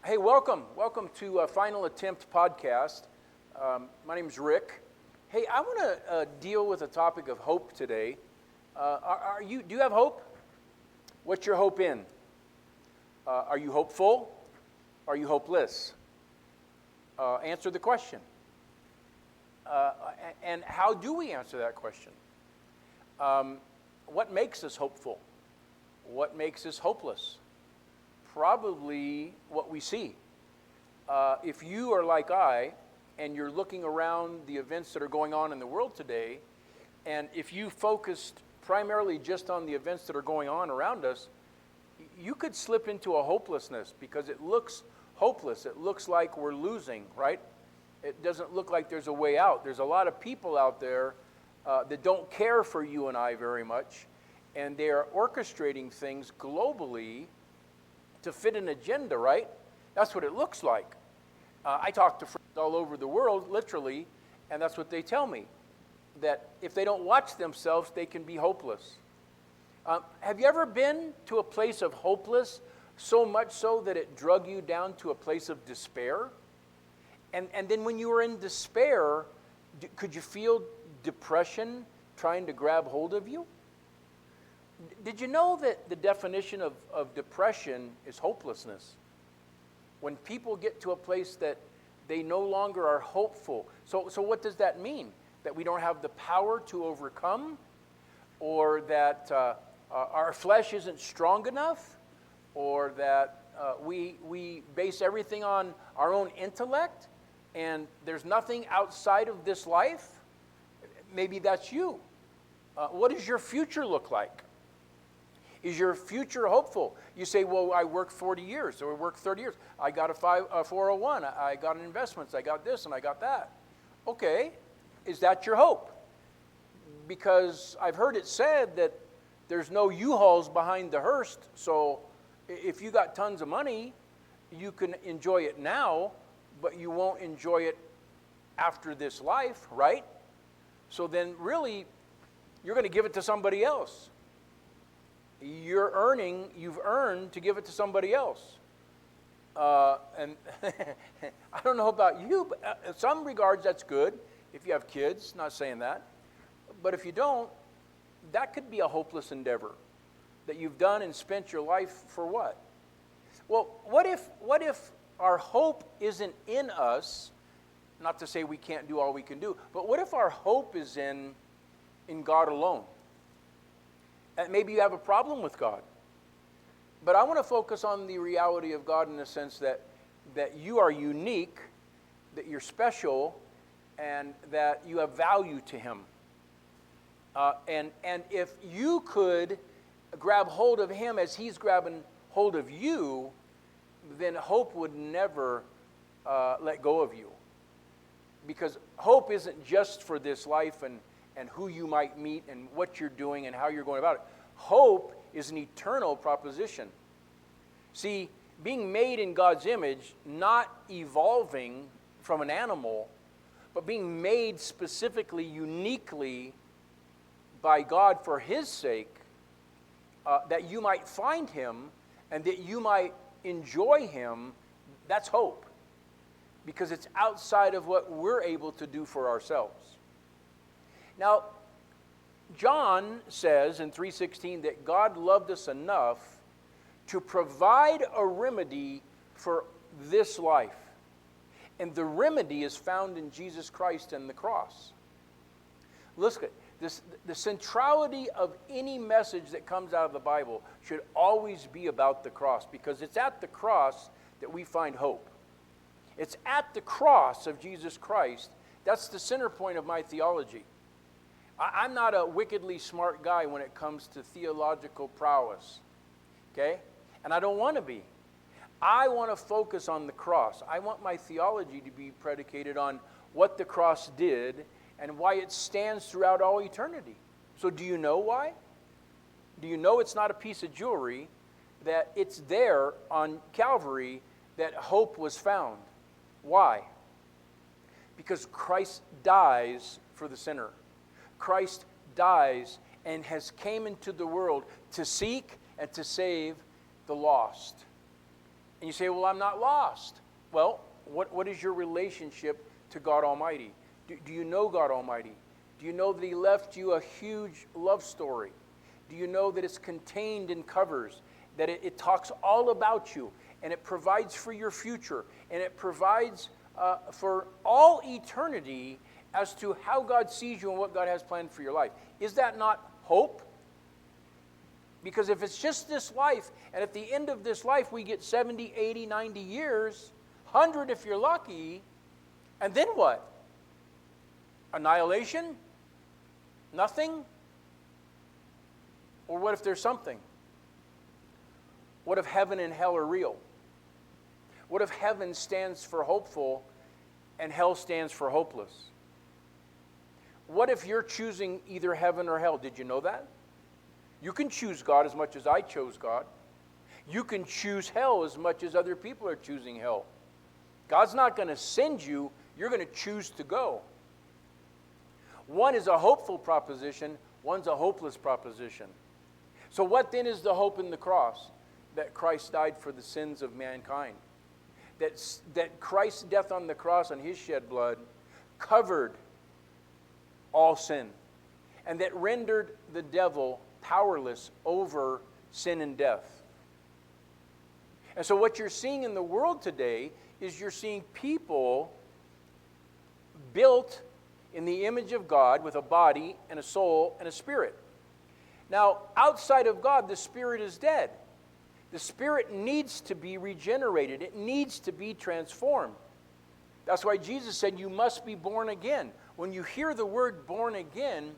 Hey, welcome. Welcome to Final Attempt Podcast. My name's Rick. Hey, I want to deal with the topic of hope today. Do you have hope? What's your hope in? Are you hopeful? Are you hopeless? Answer the question. And how do we answer that question? What makes us hopeful? What makes us hopeless? Probably what we see. If you are like I, and you're looking around the events that are going on in the world today, and if you focused primarily just on the events that are going on around us, you could slip into a hopelessness because it looks hopeless. It looks like we're losing, right? It doesn't look like there's a way out. There's a lot of people out there that don't care for you and I very much, and they are orchestrating things globally to fit an agenda, right? That's what it looks like. I talk to friends all over the world, literally, and that's what they tell me, that if they don't watch themselves, they can be hopeless. Have you ever been to a place of hopeless, so much so that it drug you down to a place of despair? And then when you were in despair, could you feel depression trying to grab hold of you? Did you know that the definition of depression is hopelessness? When people get to a place that they no longer are hopeful. So what does that mean? That we don't have the power to overcome? Or that our flesh isn't strong enough? Or that we base everything on our own intellect? And there's nothing outside of this life? Maybe that's you. What does your future look like? Is your future hopeful? You say, well, I worked 40 years, or I worked 30 years. I got a 401, I got investments, I got this, and I got that. Okay, is that your hope? Because I've heard it said that there's no U-Hauls behind the hearse, so if you got tons of money, you can enjoy it now, but you won't enjoy it after this life, right? So then really, you're going to give it to somebody else. You've earned to give it to somebody else. And I don't know about you, but in some regards that's good. If you have kids, not saying that. But if you don't, that could be a hopeless endeavor that you've done and spent your life for what? Well, what if our hope isn't in us? Not to say we can't do all we can do, but what if our hope is in God alone? And maybe you have a problem with God. But I want to focus on the reality of God in the sense that you are unique, that you're special, and that you have value to Him. And if you could grab hold of Him as He's grabbing hold of you, then hope would never let go of you. Because hope isn't just for this life and who you might meet and what you're doing and how you're going about it. Hope is an eternal proposition. See, being made in God's image, not evolving from an animal, but being made specifically, uniquely by God for His sake, that you might find Him and that you might enjoy Him, that's hope. Because it's outside of what we're able to do for ourselves. Now, John says in 3:16 that God loved us enough to provide a remedy for this life. And the remedy is found in Jesus Christ and the cross. Listen, the centrality of any message that comes out of the Bible should always be about the cross, because it's at the cross that we find hope. It's at the cross of Jesus Christ. That's the center point of my theology. I'm not a wickedly smart guy when it comes to theological prowess, okay? And I don't want to be. I want to focus on the cross. I want my theology to be predicated on what the cross did and why it stands throughout all eternity. So do you know why? Do you know it's not a piece of jewelry, that it's there on Calvary that hope was found? Why? Because Christ dies for the sinner. Christ dies and has came into the world to seek and to save the lost. And you say, well, I'm not lost. Well, what is your relationship to God Almighty? Do you know God Almighty? Do you know that He left you a huge love story? Do you know that it's contained in covers, that it talks all about you, and it provides for your future, and it provides for all eternity as to how God sees you and what God has planned for your life? Is that not hope? Because if it's just this life, and at the end of this life we get 70, 80, 90 years, 100 if you're lucky, and then what? Annihilation? Nothing? Or what if there's something? What if heaven and hell are real? What if heaven stands for hopeful and hell stands for hopeless? What if you're choosing either heaven or hell? Did you know that? You can choose God as much as I chose God. You can choose hell as much as other people are choosing hell. God's not going to send you. You're going to choose to go. One is a hopeful proposition. One's a hopeless proposition. So what then is the hope in the cross? That Christ died for the sins of mankind. That Christ's death on the cross and His shed blood covered all sin. And that rendered the devil powerless over sin and death. And so what you're seeing in the world today is you're seeing people built in the image of God with a body and a soul and a spirit. Now, outside of God, the spirit is dead. The spirit needs to be regenerated. It needs to be transformed. That's why Jesus said you must be born again. When you hear the word born again,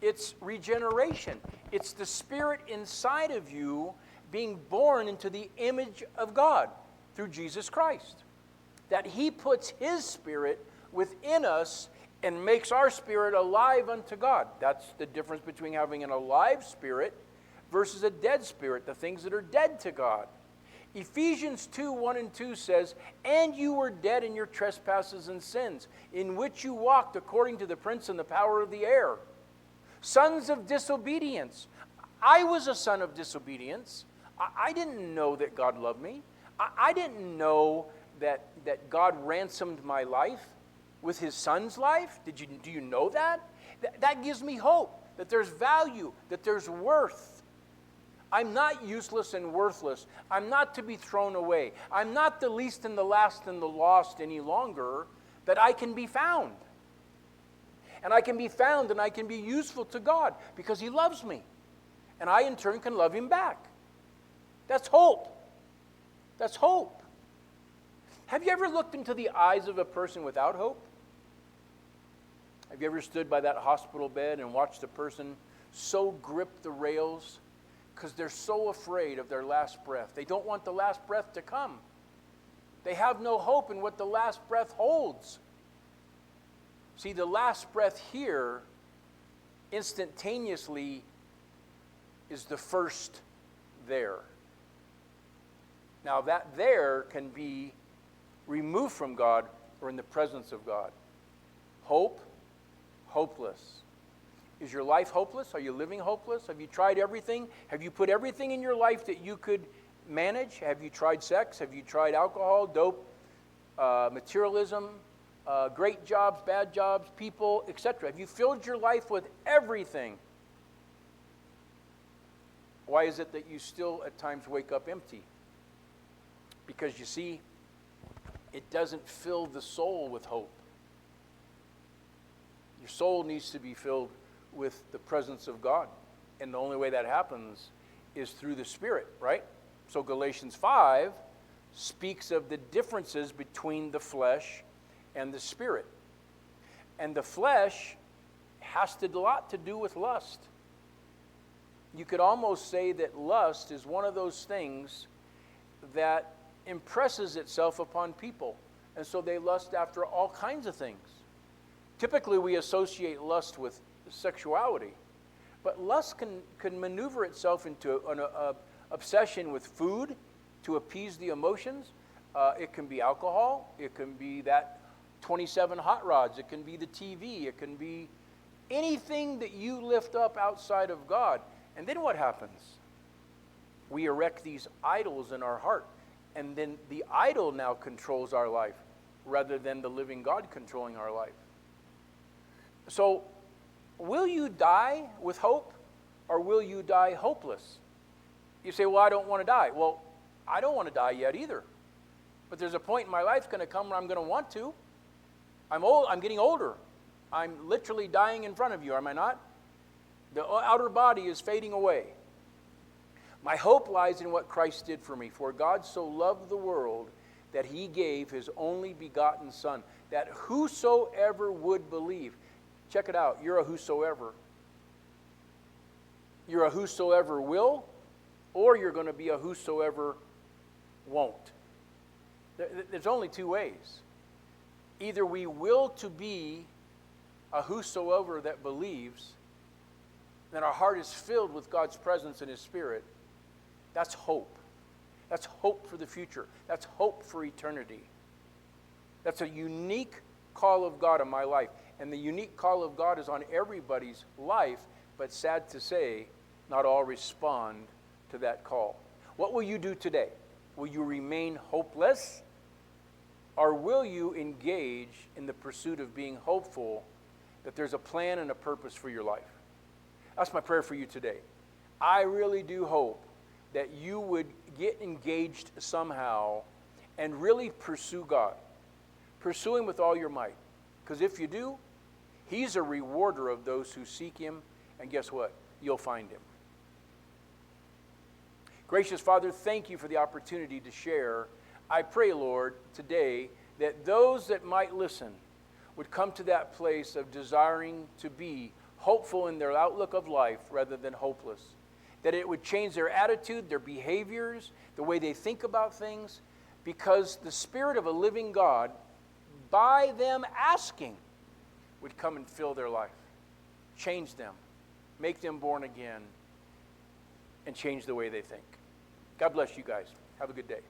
it's regeneration. It's the spirit inside of you being born into the image of God through Jesus Christ. That He puts His spirit within us and makes our spirit alive unto God. That's the difference between having an alive spirit versus a dead spirit, the things that are dead to God. Ephesians 2:1-2 says, "And you were dead in your trespasses and sins, in which you walked according to the prince and the power of the air, sons of disobedience." I was a son of disobedience. I didn't know that God loved me. I didn't know that God ransomed my life with His Son's life. Do you know that? That gives me hope, that there's value, that there's worth. I'm not useless and worthless. I'm not to be thrown away. I'm not the least and the last and the lost any longer, that I can be found. And I can be found and I can be useful to God because He loves me. And I in turn can love Him back. That's hope. That's hope. Have you ever looked into the eyes of a person without hope? Have you ever stood by that hospital bed and watched a person so grip the rails because they're so afraid of their last breath? They don't want the last breath to come. They have no hope in what the last breath holds. See, the last breath here instantaneously is the first there. Now that there can be removed from God or in the presence of God. Hope, hopeless. Is your life hopeless? Are you living hopeless? Have you tried everything? Have you put everything in your life that you could manage? Have you tried sex? Have you tried alcohol, dope, materialism, great jobs, bad jobs, people, etc.? Have you filled your life with everything? Why is it that you still at times wake up empty? Because you see, it doesn't fill the soul with hope. Your soul needs to be filled with the presence of God. And the only way that happens is through the Spirit, right? So Galatians 5 speaks of the differences between the flesh and the Spirit. And the flesh has a lot to do with lust. You could almost say that lust is one of those things that impresses itself upon people. And so they lust after all kinds of things. Typically, we associate lust with sexuality. But lust can maneuver itself into an obsession with food to appease the emotions. It can be alcohol. It can be that 27 hot rods. It can be the TV. It can be anything that you lift up outside of God. And then what happens? We erect these idols in our heart. And then the idol now controls our life rather than the living God controlling our life. So, will you die with hope or will you die hopeless? You say, well, I don't want to die. Well, I don't want to die yet either. But there's a point in my life going to come where I'm going to want to. I'm old. I'm getting older. I'm literally dying in front of you, am I not? The outer body is fading away. My hope lies in what Christ did for me. For God so loved the world that he gave his only begotten Son, that whosoever would believe. Check it out. You're a whosoever. You're a whosoever will, or you're going to be a whosoever won't. There's only two ways. Either we will to be a whosoever that believes, then our heart is filled with God's presence and his Spirit. That's hope. That's hope for the future. That's hope for eternity. That's a unique call of God on my life. And the unique call of God is on everybody's life, but sad to say, not all respond to that call. What will you do today? Will you remain hopeless? Or will you engage in the pursuit of being hopeful that there's a plan and a purpose for your life? That's my prayer for you today. I really do hope that you would get engaged somehow and really pursue God. Pursue him with all your might. Because if you do, he's a rewarder of those who seek him. And guess what? You'll find him. Gracious Father, thank you for the opportunity to share. I pray, Lord, today that those that might listen would come to that place of desiring to be hopeful in their outlook of life rather than hopeless. That it would change their attitude, their behaviors, the way they think about things, because the Spirit of a living God, by them asking, would come and fill their life, change them, make them born again, and change the way they think. God bless you guys. Have a good day.